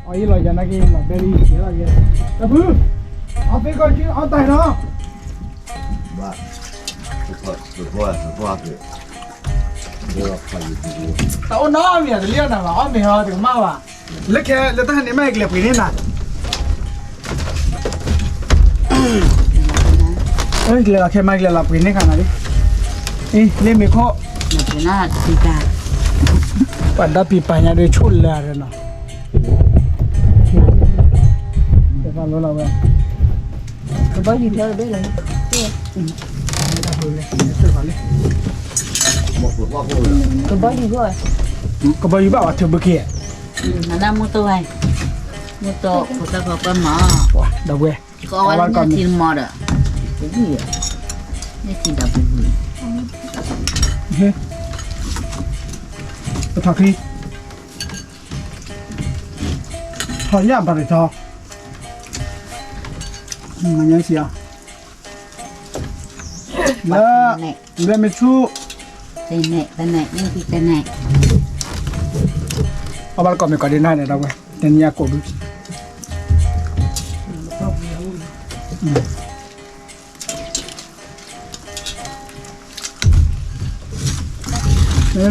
อ๋อยี่เราจะนักกินเราเบอร์รี่เยอะเลยแต่เพื่อเอาไปก่อนกินเอาแต่เนาะว่าสุดว่าคือเดี๋ยวไปดูแต่เอาน้ำเนี่ยเลี้ยงนะว่าเอาไม่เอาถึงมากว่ะเล็กแค่เล็กตั้งแต่ไม่เกลียดปีนี้น่ะเอ้ยเกลียดแค่ไม่เกลียดหลับปีนี้ขนาดนี้เล่นไม่ข้อมันเป็นหน้าสีกาปัดดับปีไปเนี่ยด้วยชุนเลยนะเดี๋ยวฟังรู้แล้วเว้ยก็บอกอยู่เท่าเดิมเลยไม่ได้เลยเสื้อผ้าเลยบอกพูดก็บอกอยู่ด้วยก็บอกอยู่บ้าว่าเธอเบื่อเกี้ยมันน่ามุตัวไงมุตัวมุตัวก็เป็นหมอว้าดาวเว้ยก็เอาไว้เนี่ยทีมอดอ่ะก็ดีอ่ะนี่ทีดับบุญเฮ้ยไปทักทีถอยย่ามไปเลยท้อมันยังเสียแล้วเล่นไม่ชู้แต่ไหนนี่คือแต่ไหนเอาบ้านก่อนไปก่อนดีน่าเนี่ยเราเว้ยแต่นี่ยากกว่านี่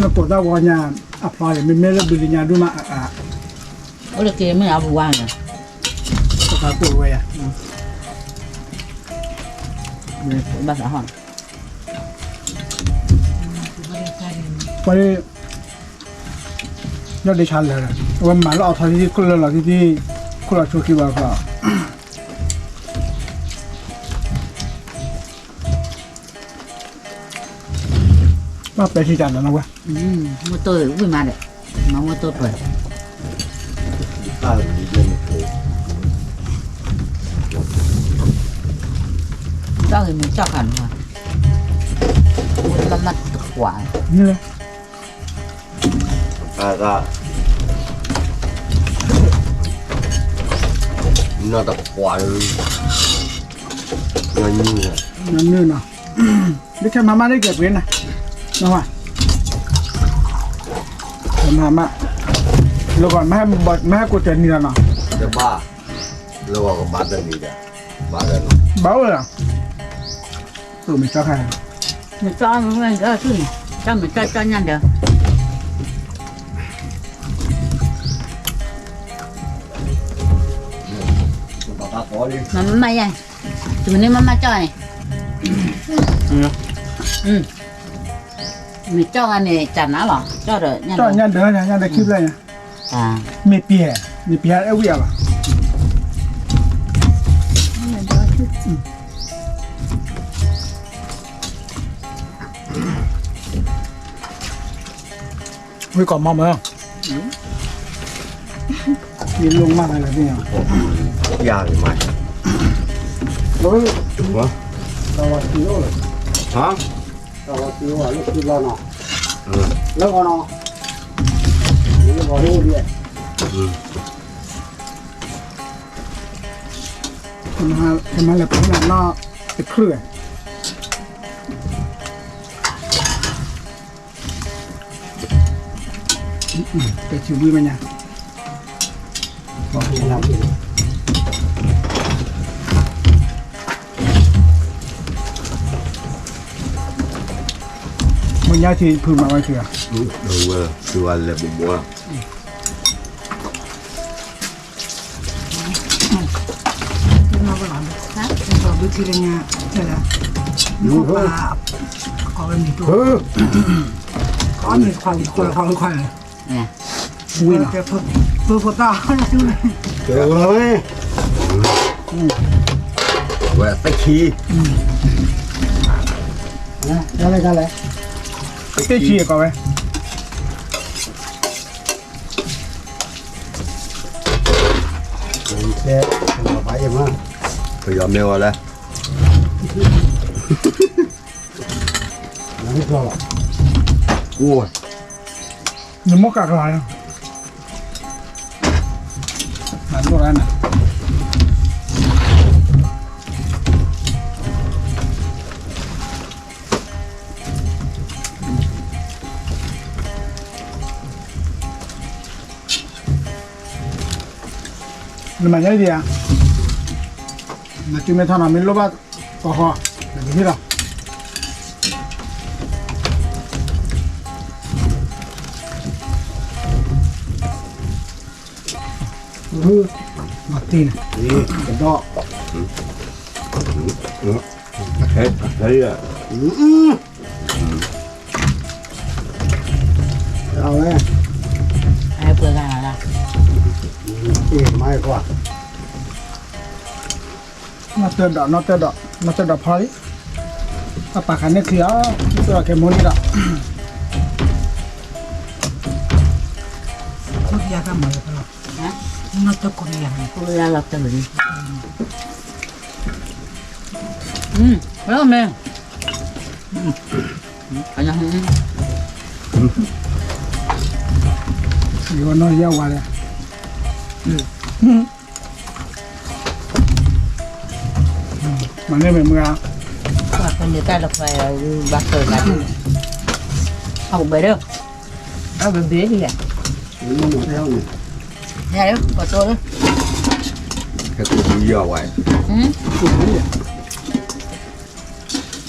เราปวดตาวอนยาอัพพลอยไม่เลิกบินยาดูมาโอ้ยเกมไม่เอาบุวานอ่ะก็ขาปวดเว้ยภาษาห้องไปยอดได้ชันเลยวันมาเราเอาทางที่คุณเราที่คุณเราช่วยคิดว่าก็มาไปที่จันแล้วนะเว้ยมุตัววิ่งมาเด็กมามุตัวเปิดข้าวมีเยอะเลยเจ้าเห็นมันเจ้าขันมามันมัดขวานี่เลยก็น่าจะขวานเงินนี่นะนั่นนี่เนาะนี่แค่มาได้เก็บเงินนะน้องว่ามาแล้วก่อนไม่ให้กูเจอนี่แล้วเนาะจะบ้าแล้วก็บ้าเดินนี่จ้ะบ้าเดินบ้าเลยไม่จ้าใครไม่จ้ามันก็ขึ้นจ้าไม่จ้านั่นเด้อมันไม่ใหญ่ตัวนี้มันมาจ่อยมีเจ้าอันนี้จันนะหรอเจ้าเด้อเจ้ายันเด้อยันได้คลิปเลยมีเปียเอวี่อ่ะวิก่อนมอมเลยมีลงมากเลยพี่ยากไหมเฮ้ยวะเราวัดกิโลเลยฮะเราวัดกิโลลูกกิโลเนาะแล้วก็เนาะนี่ก็รู้ดีทำมาเลยเป็นขนาดน่าเป็นเครื่องแต่ชิวดีมันยังบอกให้เรามันยากที่พื้นมาไว้เถอะดูว่าดูอะไรบุ๋มว่ามาบ้านนะก็วิธีเรื่องนี้ใช่แล้วลูกปลาขอเป็นมีตัวขอมีความเลยเนี่ยวิ่งแค่เพิ่มตาเจอเลยแหวกตะคีอะไรตะคีก่อนไหมแค่มาไปยังมั้งพยายามเร็วเลยนั่นก็โอ้ยยังไม่กล้าขายนั่นก็ร้านน่ะ นี่มันยังดีอ่ะมาจุ่มในท่อน้ำมันลบว่าต่อห่อแบบนี้หรอมาตีน นี่ เป็นดอก เฮ็ดเฮ้ยอ่ะ เอาเลย ai vừa ra là เอ๋ไม่กว่าน่าเตือนดอกน่าเตือนดอกน่าเตือนดอกพอดิถ้าปากกันเนี่ยคือตัวแกมุนนี่ดอก ทุกอย่างก็เหมือนกันนะน่าจะคุยอย่าง cô ra lọc từ đi phải không em phải nhá อยู่น้อยเยอะกว่าเลยมันไม่เหมือนมึงอ่ะ và con người ta lọc về bạc trời cả không về đâu ở bên phía đi à นี่มันเท่านี่ ra đó có tôi đó แค่กูเยอะไว้ กูนี่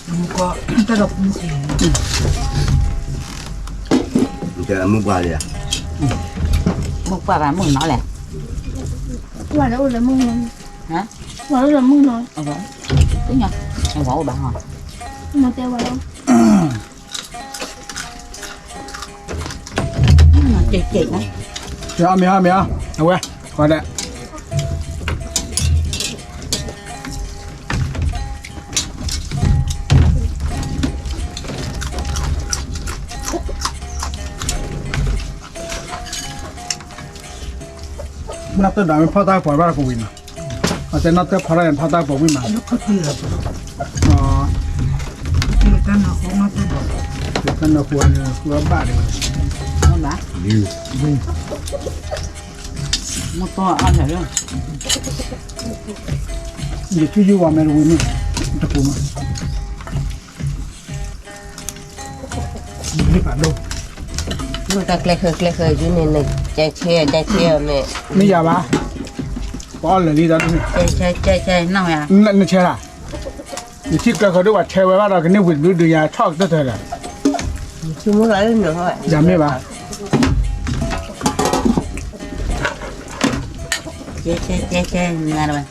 มันก็ตลกมันเอง มันจะมึงว่าเลยอ่ะ một quả và mừng nó lẻ Quả đâu là mưng nói. hả Quả đâu là mưng nói. ờ vâng tính nhá em bỏ bà hỏi Mà teo quả đâu. chị nó เดี๋ยวเอาเอาไว้ก่อนแหละนับตัวดาวมันพ่อตาปล่อยว่ากูวินอาจจะนับตัวพอได้พ่อตาปล่อยวิ่งมา แล้วก็คือ อ๋อ คือกันนะของมันตลก เดี๋ยวกันเราควรบ้าเลย không bà ดี một to ăn phải đâu เดี๋ยวช่วยว่าไม่รู้นี่ตะปูมานี่ป่ะดู Người ta kle khơi dưới này này chạy che mẹ ไม่ยาบ้าป้อนเลยนี่ตอนนี้ chơi nào à นั่นเชื่อละนี่ที่เขาดูว่าเชื่อไว้ว่าเราคนนี้วิ่งดูยาชอบตัวเธอละ chưa muốn lấy nữa thôi ยาไม่บ้า chơi nghe rồi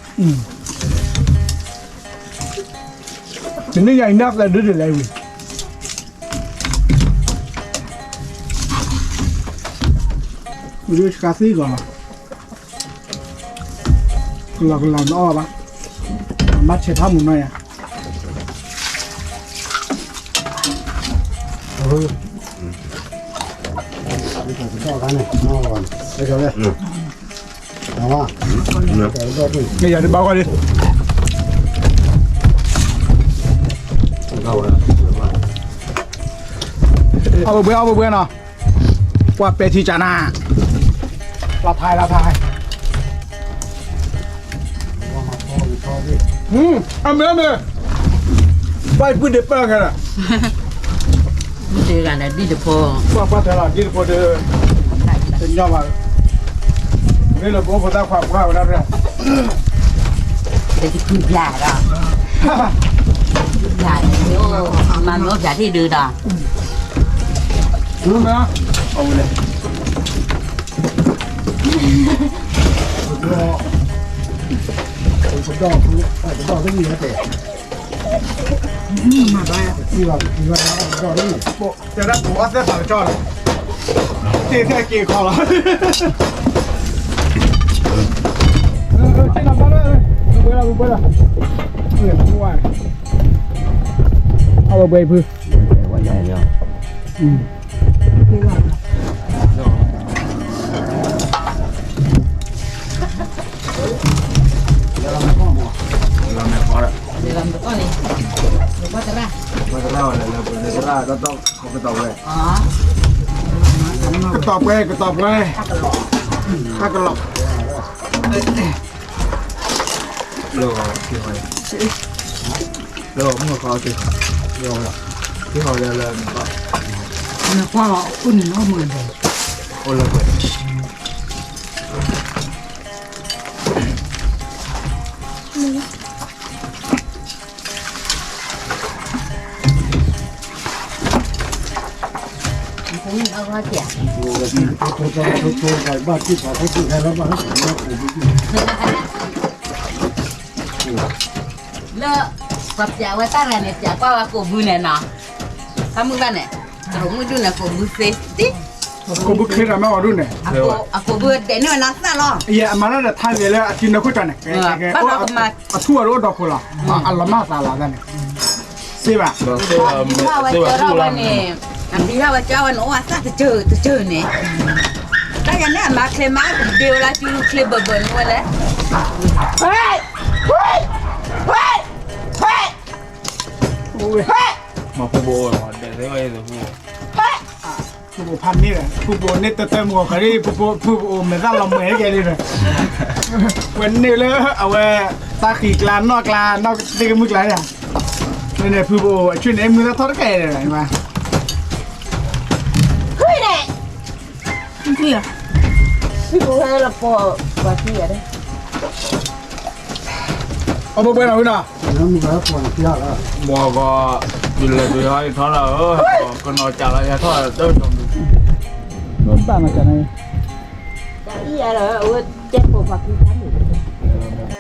ถึงนี่ยังนักเลยดูดิเลยวิ่งดูสกาซี่ก่อนเราอ้อปะมัดเช็ดผ้ามุนหน่อยอ่ะต่อกันเลยนอกก่อนไปกันเลยเอาว่าไม่อยากจะบอกก่อนดิ เข้าแล้ว เอาไปเบื่อเนาะว่าเปทีจานาลาทายเอาเมื่อไปพูดเด็ดเปิ้งกันอ่ะ đi gần này đi được phố ว่าแต่ละที่พอเดินเป็นยอดมานี่เราบอกว่าตั้งความข้าวแล้วเนี่ย để cái cục giả đó giả nếu mà nó giả thì đưa đó รู้ไหมเอาเลยผมดอกไม่มีนะแต่ มาได้ มีว่าดอกนี่โบจะได้ผมว่าเส้นสายจอดที่แค่กี่คอแล้วที่นำมาเลยบุบเลยเนี่ยผู้ว่าเอาไปพื้น ว่าใหญ่เนาะ คือว่า เราไม่พอละ để làm được con này được quá ra มันจะเล่าอะไรเราเป็นจะเล่าก็ต้องเขาก็ต้องเลย ก็ตอบไปข้ากระหลอก โลที่หอยโลมันก็เขาสิโลที่หอยเลยมันก็ เนี่ยพ่ออุ่นเอามือเลย โอละเบิด เขาเจีย ตัวไก่บ้านที่เขาที่ใครแล้วบ้านเขา เลอะกับเจ้าว่าตั้งแต่เนี่ยเจ้าก็ว่ากูบุญเนี่ยนะถ้ามึงบ้านเนี่ยเราไม่ดูเนี่ยกูบุญเสียดิ ko bu khira ma wadu ne aku buat deh ni mana salah ya mana da tha le a tin ko tan ne a thu ro do ko la alla ma sa la da ne se ba ถ้าว่าเจอเราวันนี้อันที่ถ้าว่าเจ้าวันโอ้สักจะเจอเนี่ยแต่ยังเนี่ยมาเคลมาเดียวละที่เคลบเบิร์นวะเลยเฮ้ย มาพูโบมาเด็กได้ไว้เลยพู ผู้พันนี่แหละผู้โบนี่เต็มหัวเขาดิผู้โบไม่ได้เราเหมือนแกเลยนะวันนี้เลยเอาไว้ตาขีกลานนอกตีกันมึกไรอ่ะเนี่ยผู้โบช่วยในมือทอดแก่เลยไหนมา เพื่อ พี่กูให้ละพอว่าที่อะไร เอาไปเอาไปหน่อย น้ำมันก็ปวดที่ยากแล้ว มัวก็กินเลยดูให้ท้องเราก็นอนจากอะไรท้องเดินจม รถบ้านมาจากไหน แต่อีอะไรเจ็บปวดที่ท่านอยู่